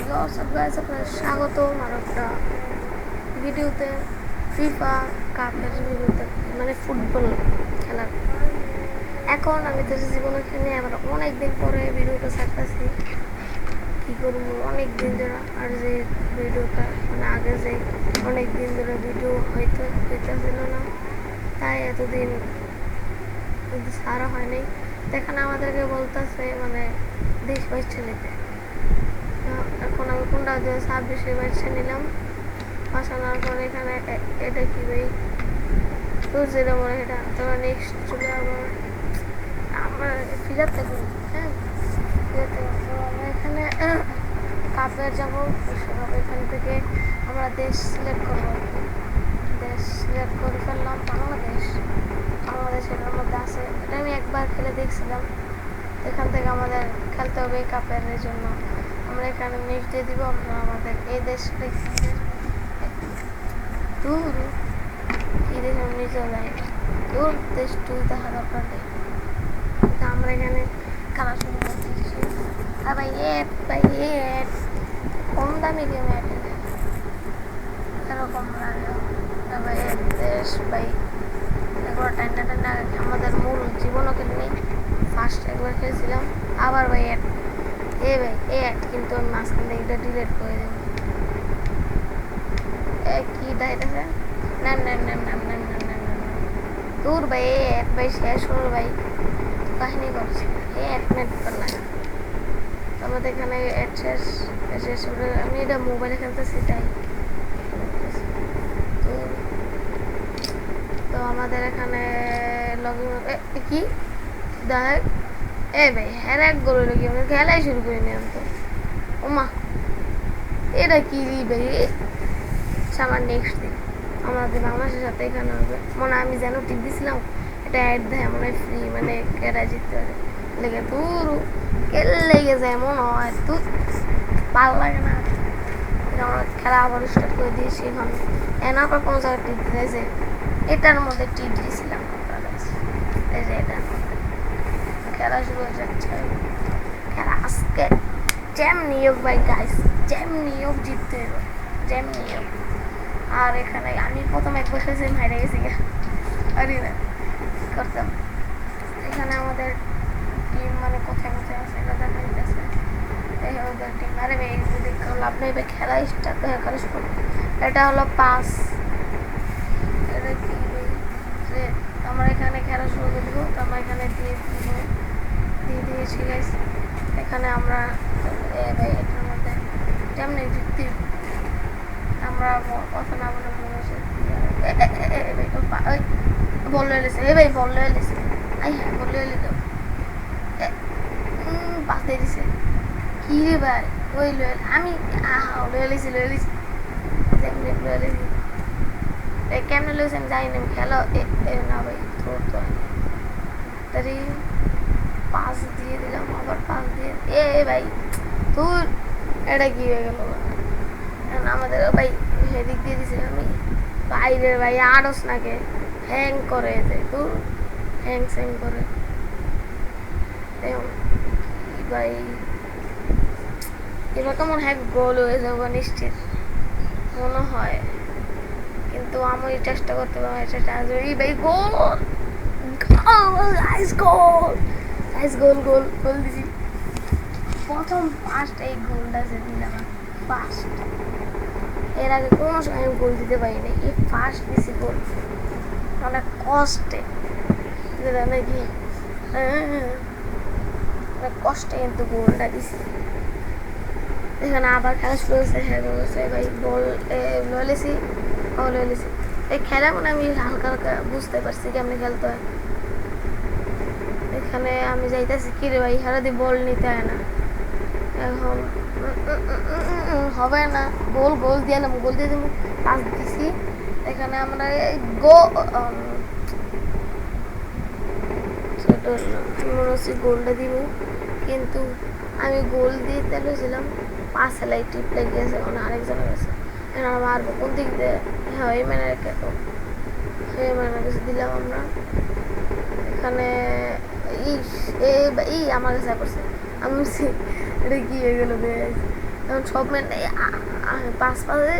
আপনার স্বাগতম আর একটা ভিডিওতে ফিফা কাপের ভিডিওতে মানে ফুটবল খেলার। এখন আমি তো জীবনে খেলে আমার অনেক দিন পরে ভিডিওটা ছাড়তেছি। কী করবো, অনেক দিন ধরে আর যে ভিডিওটা মানে আগে যে অনেক দিন ধরে ভিডিও হইতেছিল না, তাই এতদিন কিন্তু ছাড়া হয় নাই। এখানে আমাদেরকে বলতেছে মানে দেশ বাইশে নিতে। এখন আমি কোনটা 2026 বাইশে নিলাম। বসানোর পর এখানে এটা কি ভাই তো যেটা মনে এটা তোমরা নেক্সট চলে আবার আমরা ফিরাতে করি। হ্যাঁ, আমরা এখানে কাপের যাবো বিশ্বকাপ। এখান থেকে আমরা দেশ সিলেক্ট করবো আর কি। দেশ সিলেক্ট করে ফেললাম বাংলাদেশ। এটার মধ্যে আছে, এটা আমি একবার খেলে দেখছিলাম। এখান থেকে আমাদের খেলতে হবে কাপের জন্য। আমরা এখানে নেক্সট দিয়ে দিব। আমরা আমাদের এই দেশটা দূর কি দেশ আমি নিজেও যাই দূর দেশ টুল দেখা দরকার নেই। তা আমরা এখানে খেলা শুরু করতেছি। আর ভাই ভাই কম দামি গেম এরকম লাগে ভাই দেশ ভাই। একবার টান্না টান্না আমাদের মূল জীবনও খেলিনি। ফার্স্ট একবার খেলছিলাম আবার ভাই ভাই কিন্তু আমি মাঝখান থেকে এটা ডিলিট করে দেব। কি দেখাইতেছে না না না না না না না না দূর ভাই ভাই শেষ হলো ভাই, কাহিনী করছে মিনিট পর না। আমাদের এখানে শেষ করে আমি এটা মোবাইলে খেলতেছি তাই। তো আমাদের এখানে লগ ইন কি দেখ ভাই হ্যাঁ এক গোল লগি আমি খেলাই শুরু করে নিলাম। তো ওমা এটা কি ভাই আমার নেক্সট দিন আমাদের বাংলাদেশের সাথে এখানে হবে মনে আমি যেন টিপ দিছিলাম। এটা অ্যাড দেয় মনে হয় ফ্রি মানে কেটা জিততে পারে লেগে তোর কেল লেগে যায় মনে হয় তো ভালো লাগে না। আমরা খেলা আবার স্টার্ট করে দিয়েছি। এখন আবার কোনো জায়গায় টিপ দিয়েছে, এটার মধ্যে টিপ দিয়েছিলাম এই যে এটার মধ্যে খেলা শুরু হয়ে যাচ্ছে। খেলা আজকে জ্যাম নিয়োগ ভাই গাইস, জ্যাম নিয়োগ জিততে হবে, জ্যাম নিয়োগ। আর এখানে আমি প্রথম একবার খেয়েছি হাইরে গেছি আরে না করতাম। এখানে আমাদের টিম মানে কোথায় কোথায় আছে এটা দেখা যাচ্ছে। ওদের টিম আরে ভাই লাভ নেই ভাই, খেলা স্টার্ট হয়ে করে শুরু। এটা হলো পাস। এটা কি ভাই আমরা এখানে খেলা শুরু করে দেবো। তো আমরা এখানে দিয়ে দিয়েছি গাইস। এখানে আমরা ভাই এটার মধ্যে যেমনি জিততে আমরা কথা না বলে বললে এলেছে ভাই বললে এলেছে আই হ্যাঁ বললে এলে তো পাস দিয়ে দিছে কি রে ভাই ওই লয়েল আমি লয়েছি যেমনি লয়েছি কেমনে লয়েছি আমি জানি না। খেলো না ভাই তোর তো তারি পাস দিয়ে দিলাম আবার পাস দিয়ে ভাই তোর এটা কি হয়ে গেল আমাদের ভাই হেদিক দিয়ে দিছে আমি বাইরে ভাই আড়স নাকে হ্যাং করে যে তোর হ্যাং স্যাং করে ভাই এবার তো মনে হয় গোল হয়ে যাবো নিশ্চিত মনে হয়, কিন্তু আমি চেষ্টা করতে পারবো চেষ্টা এই ভাই গোল গোল দিছি প্রথম ফার্স্ট এই গোলটা যে দিলাম ফার্স্ট। এর আগে কোনো সময় আমি গোল দিতে পারিনি, এই ফার্স্ট দিছি গোল অনেক কষ্টে যেটা নাকি অনেক কষ্টে কিন্তু গোলটা দিছি। এখানে আবার খেলা শুরু হয়েছে। হ্যাঁ বলছে ভাই বল লয়েছি লয়েছি এই খেলা মানে আমি হালকা হালকা বুঝতে পারছি কেমনি খেলতে হয়। এখানে আমি যাইতেছি কি রে ভাই হারা দিয়ে বল নিতে হয় না, এখন হবে না। গোল দিয়ে দিব পাস দিছি। এখানে আমরা মনে হচ্ছে গোলটা দিব, কিন্তু আমি গোল দিয়ে তেলেছিলাম পাঁচ সেলাই টিপ লেগেছে মানে আরেকজনের কাছে মারবো কোন দিক দিয়ে। হ্যাঁ এই ম্যানের রেখে তো এই ম্যানের কাছে দিলাম আমরা। এখানে আমার কাছে করছে আমি এটা কি হয়ে গেল এখন সব মেনে পাঁচ পাশে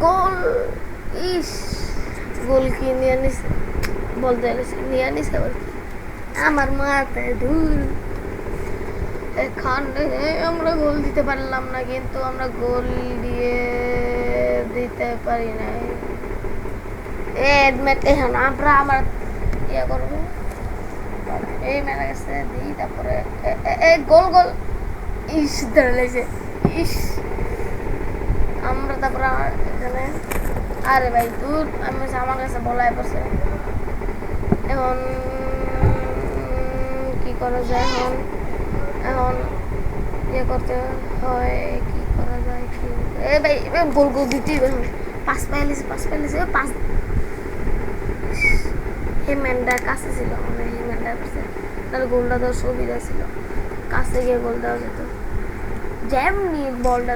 গোল। ইস, গোল কি নিয়ে নিছে, বলতে গেছে নিয়ে নিছে আবার কি আমার মাথায় ধুল। এখানে আমরা গোল দিতে পারলাম না, কিন্তু আমরা গোল দিয়ে দিতে পারি নাই। এখন আমরা আমার ইয়ে করবো, এই মেলা গেছে দিই, তারপরে গোল গোল। ইস, ধরে লেগেছে। ইস, আমরা তারপরে এখানে, আরে ভাই দূর, আমি আমার কাছে বলাই পড়ছে। এখন কি করা যায়, এখন এখন ইয়ে করতে হয়, কি করা যায়, কি এ ভাই গোল গোল দিতেই এখন পাঁচ পাইলিছে, পাঁচ। হেম্যান্ডার কাছে ছিল, মানে হেম্যান্ডার কাছে, তাহলে গোলটা দেওয়ার সুবিধা ছিল, কাছে গিয়ে গোল দেওয়া যেত। যেমনি বলটা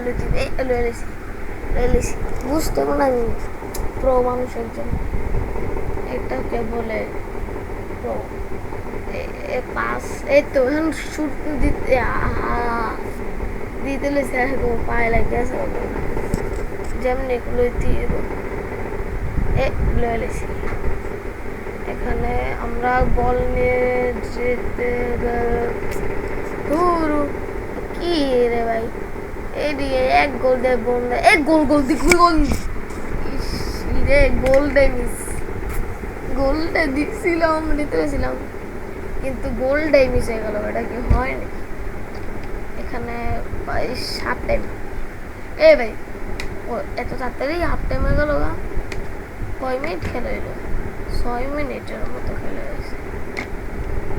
লইছি বুঝতে পারো না, প্রো মানুষের জন্য এটাকে বলে প্রো। পাস এই তো এখন শুট দিতে লেছে, পায়ে লাগে আছে যেমনি লইতে লইছি। এখানে আমরা বল নিয়ে যেতে কি রে ভাই, এদিকে এক গোল দেয় বন্ধ, এক গোল গোল গোল। রে গোলটাই মিস, গোলটা দিচ্ছিলাম, নিতে পেরেছিলাম, কিন্তু গোলটাই মিস হয়ে গেল। এটা কি হয় নাকি? এখানে হাফ টাইম, এ ভাই ও এত তাড়াতাড়ি হাফ টাইম হয়ে গেল গা। কয় মিনিট খেলা হইলো? 6 মিনিটের মতো খেলে হয়েছে।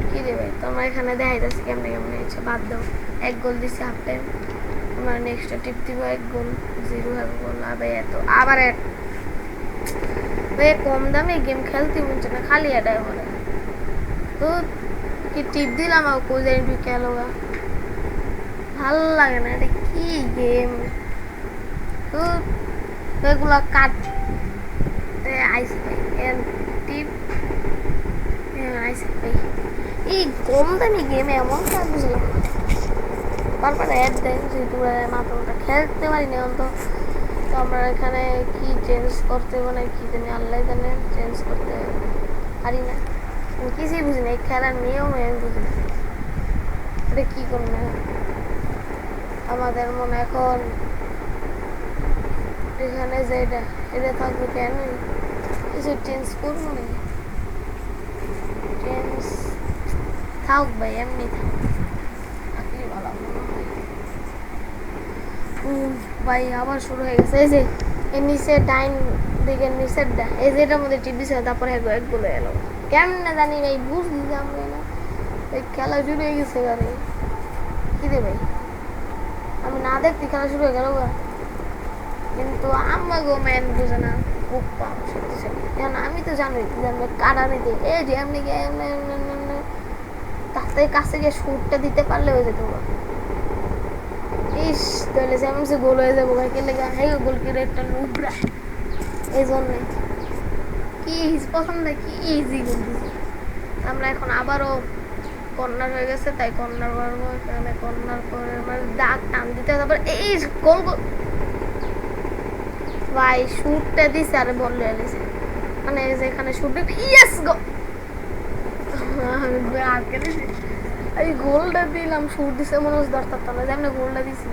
কি রে ভাই, তোমার এখানে দেখাইতেছি কেমনে কেমনে হয়েছে, বাদ দাও। এক গোল দিছি হাফ টাইম, তোমার নেক্সটটা টিপ দিব, এক গোল 0 এক গোল। আবার কম দামে গেম খেলতে মনছে না, খালি এটাই বলে তো কি টিপ দিলাম আর কোজাই ঢুকে এলো গা, ভাল লাগে না। এটা কি গেম তো, এগুলো কাটতে আইসি ভাই, টিপ আইসি ভাই, এই কম দামি গেমে এমন কাজ বুঝলাম। তারপরে অ্যাড দেয় যেহেতু মাত্রটা খেলতে পারি না অন্ত, তো আমরা এখানে কি চেঞ্জ করতে হবে না কি জানি, আল্লাহ জানে, চেঞ্জ করতে পারি না, কিছুই বুঝি না। এই খেলার নিয়ম আমি বুঝি না, এটা কী করবো আমাদের মনে এখন এখানে যে এটা থাকবে কেন, কিছু চেঞ্জ করবো না, চেঞ্জ থাক ভাই, এমনি থাক ভালো ভাই। আবার শুরু হয়ে গেছে, এই যে এর নিচে ডাইন দিকের নিচেরটা, এই যে এটার মধ্যে টিপ দিছে, তারপরে একগুলো এলো কেমনে জানি ভাই, বুঝলি আমরা না, এই খেলা শুরু হয়ে গেছে গাড়ি। কি রে ভাই, আমি না দেখতে খেলা শুরু হয়ে গেল, কিন্তু আমার গো ম্যান বুঝে না, খুব পাম শক্তিশালী। এখন আমি তো জানি জানবে কাটা নিতে, এই যে এমনি তাতে কাছে গিয়ে শুটটা দিতে পারলে হয়ে যেত। ইস, তাহলে যেমন সে গোল হয়ে যাবো ভাই, কেলে হ্যাঁ গোল কিরে একটা নুবরা, এই জন্যে কি পছন্দ, কি ইজি গোল দিচ্ছে। আমরা এখন আবারও কর্নার হয়ে গেছে, তাই কর্নার মারবো। এখানে কর্নার করে মানে দাগ টান দিতে, তারপর এই গোল গোল ভাই, শুটটা দিছে আর বল দিছে, মানে যেখানে শুট ইয়েস গো, আমি গোলটা দিলাম, শুট দিছে মনে হচ্ছে দরকার না, যেমন গোলটা দিছি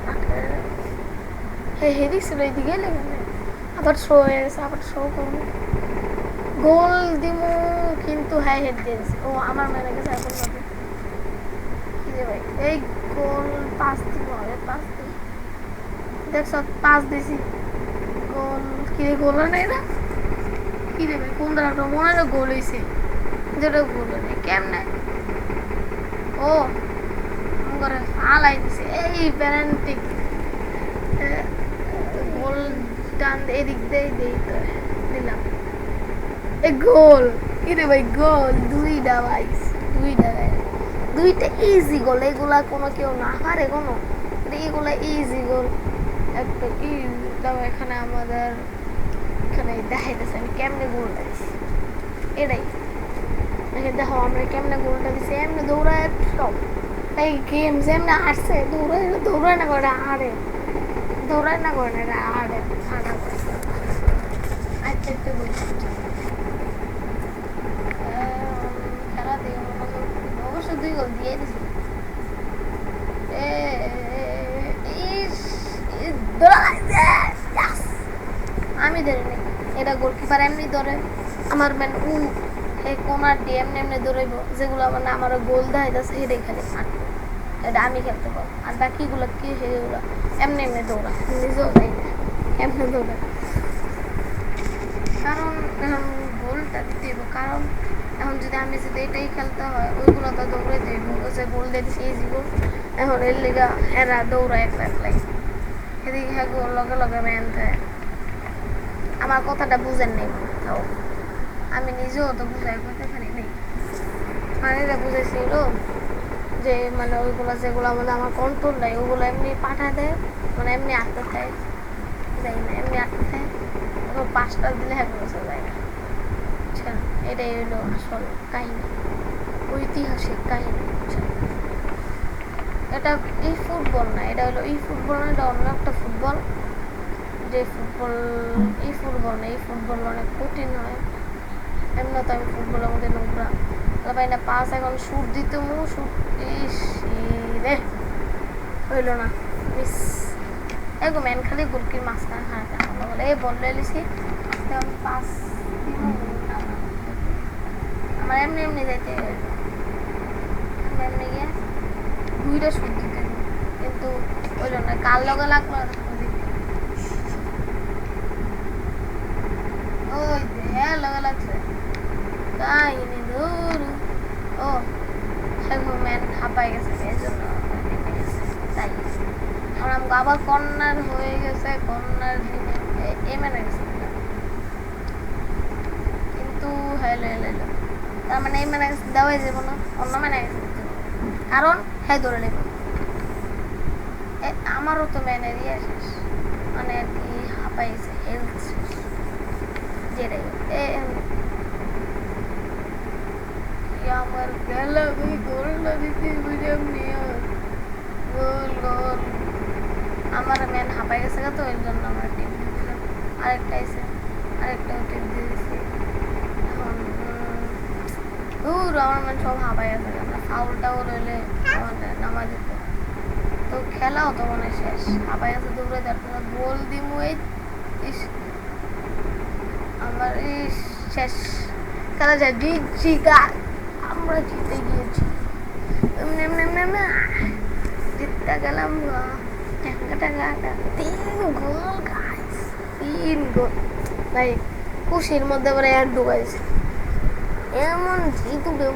হে দিছিল এইদিকে লেগে, আবার শো হয়ে গেছে, আবার শো করবো, গোল দিমু, কিন্তু হ্যাঁ হেড দিয়েছি। ও আমার মেরে গেছে এখন ভাবে কি রে ভাই, এই গোল 5 দিব, 5 দিই, দেখছ 5 দিছি, গোল কি রে, গোল নেই না কি রে ভাই, কোন দাঁড়াটা মনে হয় গোল হয়েছে, যেটা গোল নেই কেমনে, ও করে ফালাই দিছে, এই প্যারেন্টিক গোল টান এদিক দিয়ে দিলাম, এ গোল কি রে ভাই, গোল দুইটা ভাই, দুইটা ইজি গোল, এগুলা কোনো কেউ না পারে কোনো, এগুলা ইজি গোল একটা ইজি। এখানে আমাদের এখানে দেখাইতেছে আমি কেমনে গোলটা দিচ্ছি, এটাই দেখো আমরা কেমনে গোলটা দিচ্ছি, এমনি দৌড়ায় সব, তাই গেম যেমনি হারছে দৌড়ায় না করে হারে দৌড়ায় না করে না, এটা হাঁটে হাঁটা করে। আচ্ছা একটা বলছি খেলা দিয়ে মনোযোগ অবশ্য 2 গোল দিয়ে দিছি। আমি ধরিনি, এটা গোলকিপার এমনি ধরে। আমার ম্যান কোনার দিয়ে এমনি এমনি দৌড়াইব, যেগুলো মানে আমার গোল দেয় যাচ্ছে সেটাই খালি মারবো, এটা আমি খেলতে পারবো। আর বাকিগুলো কি সেগুলো এমনি এমনি দৌড়া, নিজেও যাই না এমনি দৌড়া। কারণ এখন গোলটা দিতে হইব, কারণ এখন যদি আমি যদি এটাই খেলতে হয় ওইগুলো তো দৌড়ে দেব, যে গোল দিয়ে দিচ্ছি ইজি গোল। এখন এর লিগা এরা দৌড়ায় একলা একলাই, এদিকে হ্যাঁ গোল লগে লগে ম্যান থাকে। আমার কথাটা বুঝেন নেই তাও, আমি নিজেও তো বুঝাই করতে পারি নেই। মানে এটা বুঝেছিল যে মানে ওইগুলো যেগুলো আমাদের আমার কন্ট্রোল নেই ওগুলো এমনি পাঠা দেয়, মানে এমনি আটতে থাকে, যাই না এমনি আটতে থাকে। 5টা দিলে হ্যাঁ বসে যায় না। আচ্ছা, এটাই হলো আসল কাহিনী, ঐতিহাসিক কাহিনী। এটা এই ফুটবল না, এটা হলো এই ফুটবল না, এটা অন্য একটা ফুটবল। যে ফুটবল এই ফুটবল না, এই ফুটবল অনেক কঠিন হয়। এমনি তো আমি ফুটবলের মধ্যে নোংরা ভাই না। পাস এখন শুট দিতে শুট রে হইল না, মিস। এগো ম্যান খালি গোলকির মাঝখানে হারাতে ভালো বলে এই বললে লিছি আমি পাস দিব না, আমার এমনি এমনি যাইতে এমনি গিয়ে 2টা শুট দিতে, কিন্তু হইল না। কার লগে লাগলো ওই হ্যাঁ লগে লাগছে কাহিনী ধরু। ও সেগুলো ম্যান হাঁপাই গেছে, এই জন্য তাই আমার আবার কর্নার হয়ে গেছে, কর্নার এ মেনে গেছে, কিন্তু হেলো হেলো হেলো তার মানে এই মেনে গেছে দেওয়াই যাবো না, অন্য মেনে গেছে, কারণ হ্যাঁ ধরে নেব। আমারও তো ম্যানের ইয়ে শেষ, মানে আর কি হাঁপাই গেছে, হেলথ শেষ, যেটাই আমার খেলা ওই গোলটা দিতে বুঝলাম নিয়ে গোল গোল। আমার ম্যান হাঁপাই গেছে তো ওই জন্য আমার টিম দিয়েছিলাম, আরেকটা এসে আরেকটাও টিম দিয়ে দিয়েছি। এখন আমার ম্যান সব হাঁপাই গেছে, আমরা ফাউল টাউল হইলে আমাদের নামা যেত, তো খেলাও তো মনে শেষ, হাঁপাই গেছে দৌড়ে তারপরে গোল দিমু এই আমার শেষ খেলা যায় জিগা, আমরা জিতে গিয়েছি, জিততে গেলাম 3 গোল গাইস, 3 গোল ভাই। খুশির মধ্যে আবার এক ঢুকাইছে, এমন জিতবে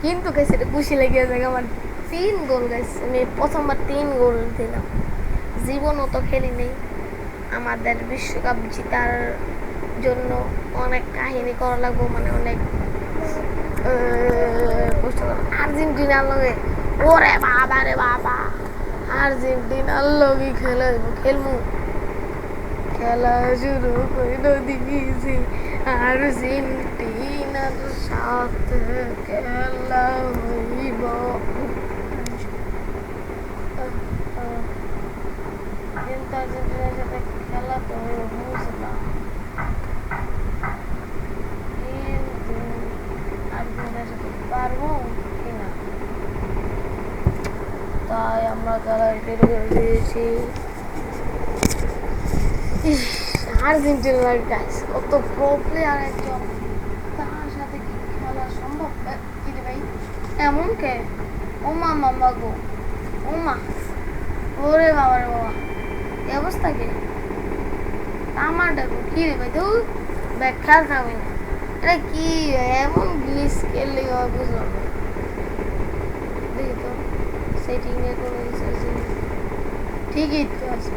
কিন্তু গাইছে এটা খুশি লেগে যায় আমার। 3 গোল গাইছে, আমি প্রথমবার 3 গোল দিলাম, জীবনও তো খেলি নেই। আমাদের বিশ্বকাপ জেতার জন্য অনেক কাহিনী করা লাগবো, মানে অনেক আর্জেন্টিনার লগে, ওরে বাবা রে বাবা, আর্জেন্টিনার লগে খেলমু, খেলা শুরু করে দিয়েছি আর্জেন্টিনার সাথে খেলা হইব। কিন্তু আর্জেন্টিনার সাথে খেলা তো বুঝলাম, কিন্তু আর্জেন্টিনার সাথে পারবো কিনা, তাই আমরা খেলা শুরু করে দিয়েছি। আর্জেন্টিনার গাইস কত প্রো প্লেয়ার একজন, তার সাথে কি খেলা সম্ভব? কি রে ভাই এমন কে? ওমা মামা গো, ওমা ওরে বাবা রে বাবা, এই অবস্থা কে? আমার ডাকো কি রে ভাই, তো ব্যাখ্যা খাবি না, এটা কি এমন গ্লিচ খেললে বুঝলাম না। দেখি তো সেটিং এ কোনো ঠিকই তো আছে,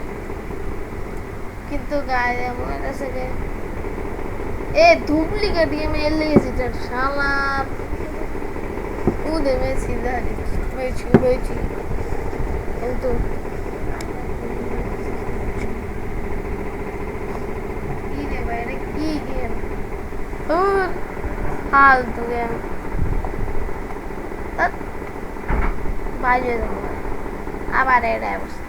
কিন্তু গায়ে এমন কাছে যে ডুপ্লিকেট গেমে এর লেগেছি, শালা উদে মেসি মেছি কিন্তু কি রে ভাই, এটা কি গেম, ফালতু গেম বাইরে যাবো, আবার এটা অবস্থা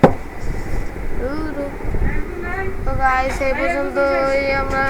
তো গাইস এই পর্যন্ত আমরা